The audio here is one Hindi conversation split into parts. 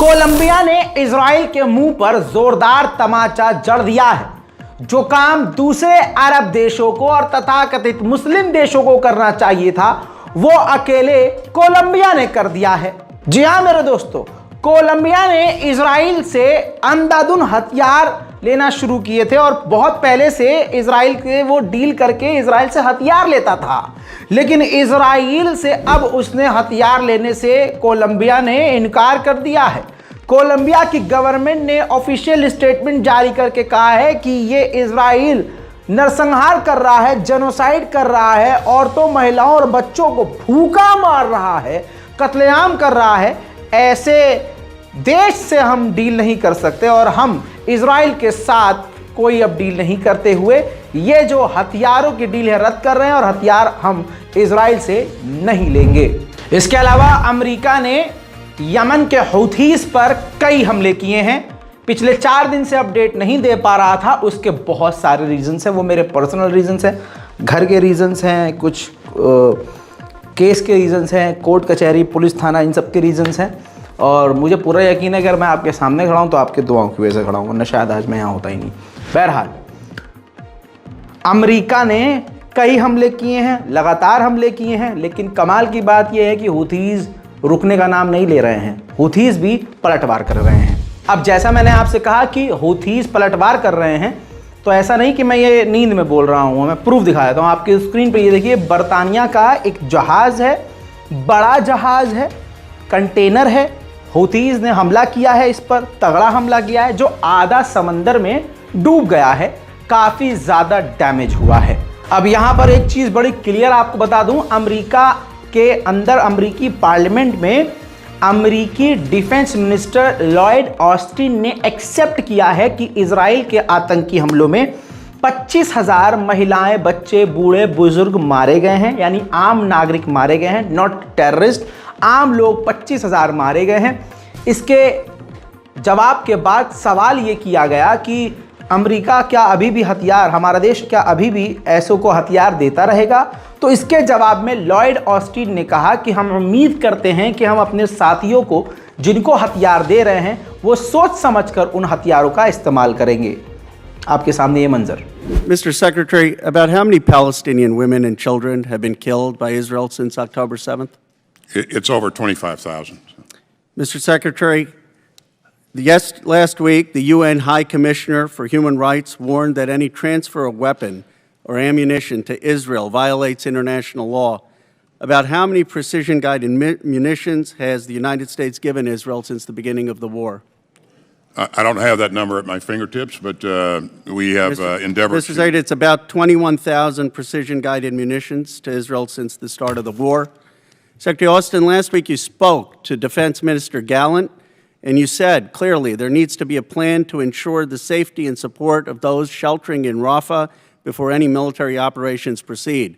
कोलंबिया ने इजराइल के मुंह पर जोरदार तमाचा जड़ दिया है। जो काम दूसरे अरब देशों को और तथाकथित मुस्लिम देशों को करना चाहिए था, वो अकेले कोलंबिया ने कर दिया है। जी हां मेरे दोस्तों, कोलंबिया ने इजराइल से अंधाधुंध हथियार लेना शुरू किए थे और बहुत पहले से इजराइल के वो डील करके इजराइल से हथियार लेता था, लेकिन इजराइल से अब उसने हथियार लेने से कोलंबिया ने इनकार कर दिया है। कोलंबिया की गवर्नमेंट ने ऑफिशियल स्टेटमेंट जारी करके कहा है कि ये इजराइल नरसंहार कर रहा है, जेनोसाइड कर रहा है, औरतों, महिलाओं और बच्चों को भूखा मार रहा है, कत्लेआम कर रहा है। ऐसे देश से हम डील नहीं कर सकते और हम इजराइल के साथ कोई अब डील नहीं करते हुए ये जो हथियारों की डील है रद्द कर रहे हैं और हथियार हम इजराइल से नहीं लेंगे। इसके अलावा अमेरिका ने यमन के हौथीस पर कई हमले किए हैं। पिछले 4 दिन से अपडेट नहीं दे पा रहा था, उसके बहुत सारे रीजंस हैं। वो मेरे पर्सनल रीजंस हैं, घर के रीजंस हैं, कुछ केस के रीजंस हैं, कोर्ट कचहरी, पुलिस थाना, इन सब के रीजंस हैं। और मुझे पूरा यकीन है कि अगर मैं आपके सामने खड़ा हूं तो आपके दुआओं की वजह से खड़ा हूं, वरना शायद आज मैं यहाँ होता ही नहीं। बहरहाल, अमेरिका ने कई हमले किए हैं, लगातार हमले किए हैं, लेकिन कमाल की बात यह है कि हूथीज रुकने का नाम नहीं ले रहे हैं। हूथीज भी पलटवार कर रहे हैं। अब जैसा मैंने आपसे कहा कि हूथीज पलटवार कर रहे हैं, तो ऐसा नहीं कि मैं ये नींद में बोल रहा हूँ, मैं प्रूफ दिखा देता हूँ आपकी स्क्रीन पे। ये देखिए, बर्तानिया का एक जहाज है, बड़ा जहाज है, कंटेनर है। हूथीज ने हमला किया है इस पर, तगड़ा हमला किया है, जो आधा समंदर में डूब गया है, काफी ज्यादा डैमेज हुआ है। अब यहां पर एक चीज बड़ी क्लियर आपको बता दूं, अमेरिका के अंदर अमेरिकी पार्लियामेंट में अमेरिकी डिफेंस मिनिस्टर लॉयड ऑस्टिन ने एक्सेप्ट किया है कि इजराइल के आतंकी हमलों में 25,000 महिलाएं, बच्चे, बूढ़े, बुजुर्ग मारे गए हैं, यानी आम नागरिक मारे गए हैं, नॉट टेररिस्ट। आम लोग 25,000 मारे गए हैं। इसके जवाब के बाद सवाल ये किया गया कि अमेरिका क्या अभी भी हथियार, हमारा देश क्या अभी भी ऐसों को हथियार देता रहेगा? तो इसके जवाब में लॉयड ऑस्टिन ने कहा कि हम उम्मीद करते हैं कि हम अपने साथियों को जिनको हथियार दे रहे हैं वो सोच समझकर उन हथियारों का इस्तेमाल करेंगे। आपके सामने ये मंजर। Mr. Secretary, about how many Palestinian women and children have been killed by Israel since October 7th? It's over 25,000. Mr. Secretary, last week, the UN High Commissioner for Human Rights warned that any transfer of weapon or ammunition to Israel violates international law. About how many precision-guided munitions has the United States given Israel since the beginning of the war? I don't have that number at my fingertips, but we have endeavored. Mr. Zaid, it's about 21,000 precision-guided munitions to Israel since the start of the war. Secretary Austin, last week you spoke to Defense Minister Gallant, and you said clearly there needs to be a plan to ensure the safety and support of those sheltering in Rafah before any military operations proceed.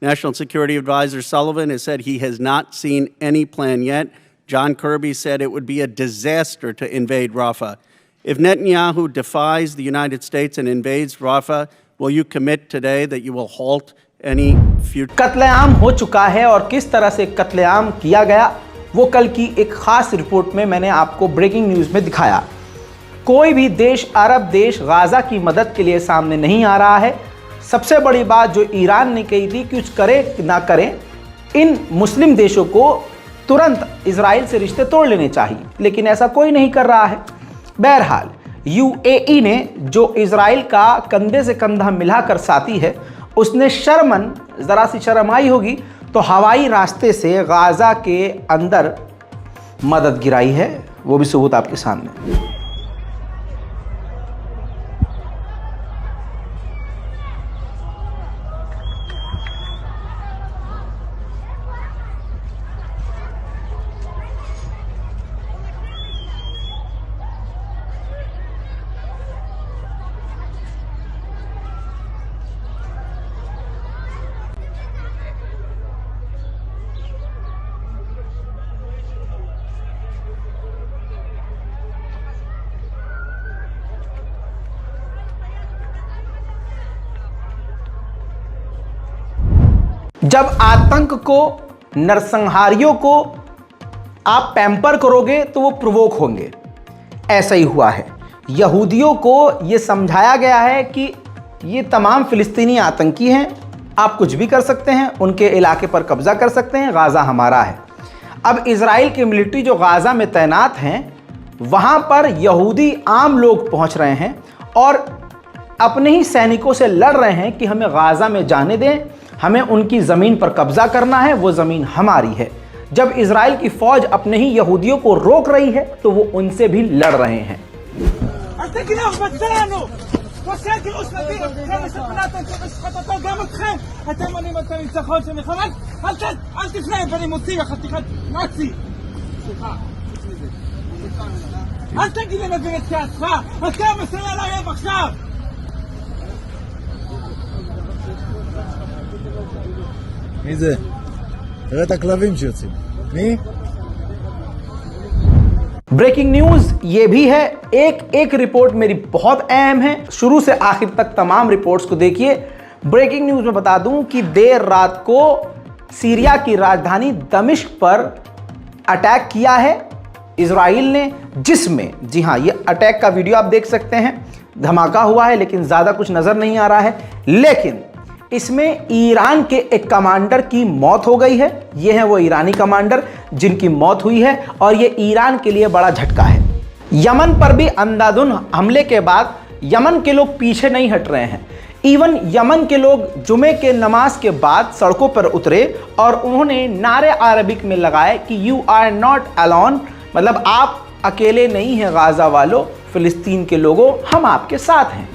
National Security Advisor Sullivan has said he has not seen any plan yet. John Kirby said it would be a disaster to invade Rafah. If Netanyahu defies the United States and invades Rafah, will you commit today that you will halt any future? कत्लेआम हो चुका है और किस तरह से कत्लेआम किया गया वो कल की एक खास रिपोर्ट में मैंने आपको ब्रेकिंग न्यूज़ में दिखाया। कोई भी देश, अरब देश गाजा की मदद के लिए सामने नहीं आ रहा है। सबसे बड़ी बात जो ईरान ने कही थी कि कुछ करे ना करें, इन मुस्लिम देशों को तुरंत इजराइल से रिश्ते तोड़ लेने चाहिए, लेकिन ऐसा कोई नहीं कर रहा है। बहरहाल, यूएई ने जो इजराइल का कंधे से कंधा मिलाकर साथी है, उसने शर्मन, जरा सी शर्म आई होगी तो हवाई रास्ते से गाजा के अंदर मदद गिराई है। वो भी सबूत आपके सामने। जब आतंक को, नरसंहारियों को आप पैम्पर करोगे तो वो प्रोवोक होंगे। ऐसा ही हुआ है। यहूदियों को ये समझाया गया है कि ये तमाम फिलिस्तीनी आतंकी हैं, आप कुछ भी कर सकते हैं, उनके इलाके पर कब्जा कर सकते हैं, गाज़ा हमारा है। अब इजराइल की मिलिट्री जो गाज़ा में तैनात हैं, वहाँ पर यहूदी आम लोग पहुँच रहे हैं और अपने ही सैनिकों से लड़ रहे हैं कि हमें गाज़ा में जाने दें, हमें उनकी ज़मीन पर कब्जा करना है, वो ज़मीन हमारी है। जब इजराइल की फ़ौज अपने ही यहूदियों को रोक रही है तो वो उनसे भी लड़ रहे हैं। מי זה? תראה את הכלבים שיוצאים. מי? ब्रेकिंग न्यूज ये भी है। एक रिपोर्ट मेरी बहुत अहम है, शुरू से आखिर तक तमाम रिपोर्ट्स को देखिए। ब्रेकिंग न्यूज में बता दूं कि देर रात को सीरिया की राजधानी दमिश्क पर अटैक किया है इजराइल ने, जिसमें, जी हां, ये अटैक का वीडियो आप देख सकते हैं। धमाका हुआ है लेकिन ज्यादा कुछ नजर नहीं आ रहा है, लेकिन इसमें ईरान के एक कमांडर की मौत हो गई है। ये है वो ईरानी कमांडर जिनकी मौत हुई है और ये ईरान के लिए बड़ा झटका है। यमन पर भी अंधाधुंध हमले के बाद यमन के लोग पीछे नहीं हट रहे हैं। इवन यमन के लोग जुमे के नमाज के बाद सड़कों पर उतरे और उन्होंने नारे अरबिक में लगाए कि यू आर नॉट अलोन, मतलब आप अकेले नहीं हैं गाजा वालों, फिलिस्तीन के लोगों, हम आपके साथ हैं।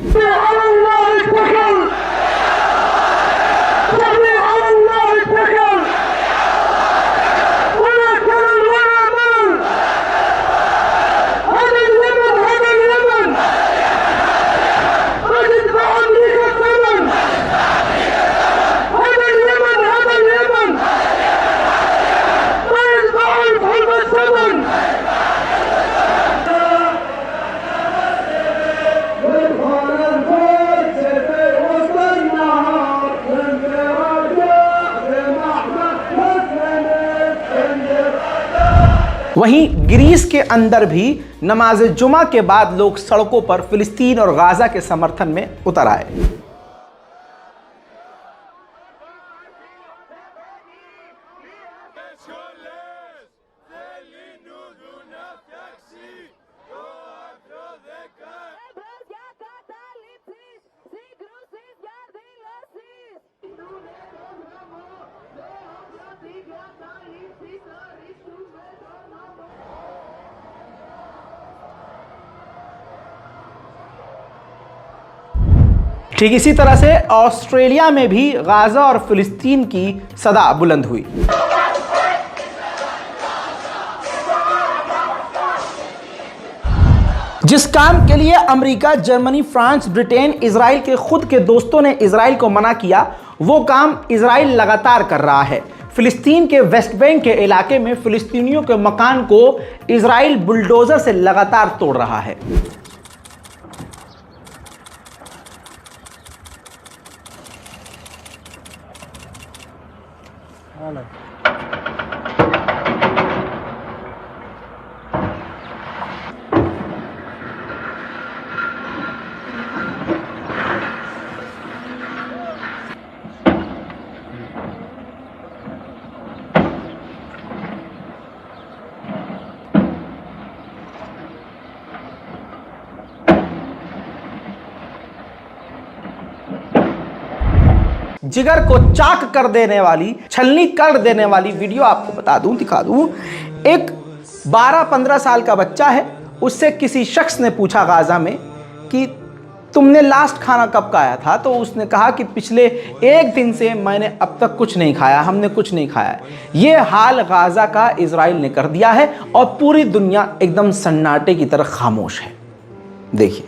वहीं ग्रीस के अंदर भी नमाज जुमा के बाद लोग सड़कों पर फिलिस्तीन और गाजा के समर्थन में उतर आए। ठीक इसी तरह से ऑस्ट्रेलिया में भी गाजा और फिलिस्तीन की सदा बुलंद हुई। जिस काम के लिए America, Germany, France, Britain, Israel के खुद के दोस्तों ने इजराइल को मना किया, वो काम इजराइल लगातार कर रहा है। फिलिस्तीन के वेस्ट बैंक के इलाके में फिलिस्तीनियों के मकान को इजराइल बुलडोजर से लगातार तोड़ रहा है। जिगर को चाक कर देने वाली, छलनी कर देने वाली वीडियो आपको बता दूं, दिखा दूं। एक 12-15 साल का बच्चा है, उससे किसी शख्स ने पूछा गाजा में कि तुमने लास्ट खाना कब खाया था, तो उसने कहा कि पिछले 1 दिन से मैंने अब तक कुछ नहीं खाया, हमने कुछ नहीं खाया। ये हाल गाजा का इजराइल ने कर दिया है और पूरी दुनिया एकदम सन्नाटे की तरह खामोश है। देखिए।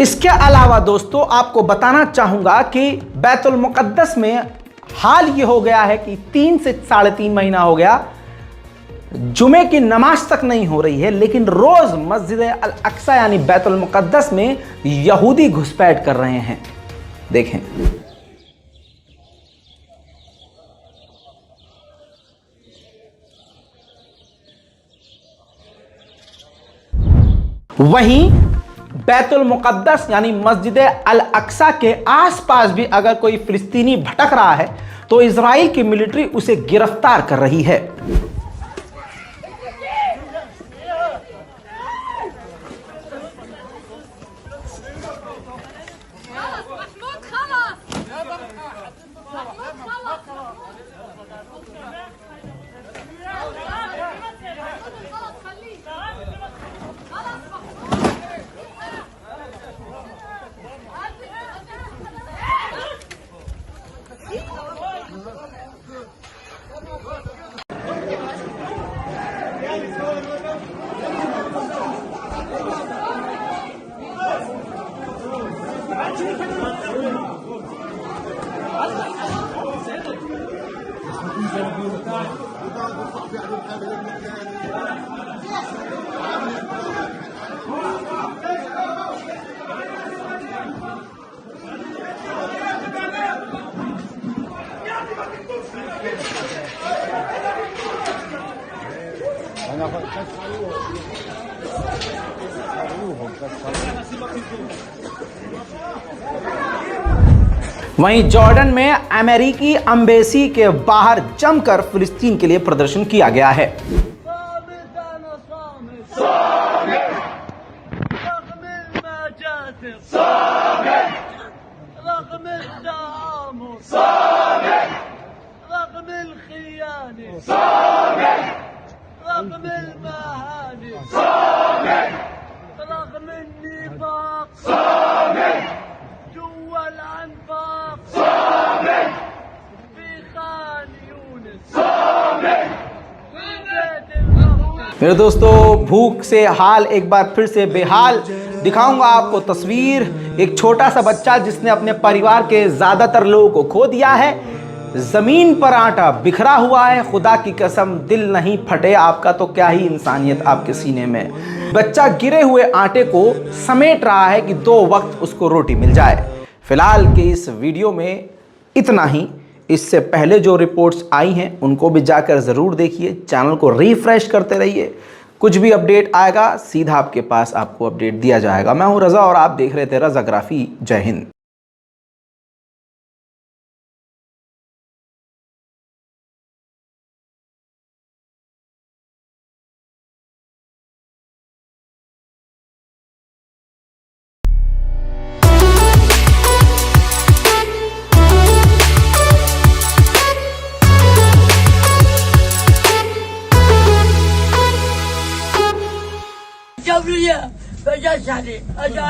इसके अलावा दोस्तों आपको बताना चाहूंगा कि बैतुल मुकद्दस में हाल ये हो गया है कि 3 से 3.5 महीना हो गया जुमे की नमाज तक नहीं हो रही है, लेकिन रोज मस्जिद अल अक्सा यानी बैतुल मुकद्दस में यहूदी घुसपैठ कर रहे हैं। देखें, वहीं बैतुल मुकद्दस यानी मस्जिद अल अक्सा के आसपास भी अगर कोई फिलिस्तीनी भटक रहा है तो इजराइल की मिलिट्री उसे गिरफ्तार कर रही है। वहीं जॉर्डन में अमेरिकी एम्बेसी के बाहर जमकर फिलिस्तीन के लिए प्रदर्शन किया गया है। मेरे दोस्तों, भूख से हाल एक बार फिर से बेहाल। दिखाऊंगा आपको तस्वीर, एक छोटा सा बच्चा जिसने अपने परिवार के ज्यादातर लोगों को खो दिया है। जमीन पर आटा बिखरा हुआ है। खुदा की कसम दिल नहीं फटे आपका तो क्या ही इंसानियत आपके सीने में। बच्चा गिरे हुए आटे को समेट रहा है कि 2 वक्त उसको रोटी मिल जाए। फिलहाल के इस वीडियो में इतना ही। इससे पहले जो रिपोर्ट्स आई हैं उनको भी जाकर ज़रूर देखिए। चैनल को रिफ्रेश करते रहिए। कुछ भी अपडेट आएगा सीधा आपके पास आपको अपडेट दिया जाएगा। मैं हूं रज़ा और आप देख रहे थे रज़ाग्राफी। जय हिंद। Gabriel, eu já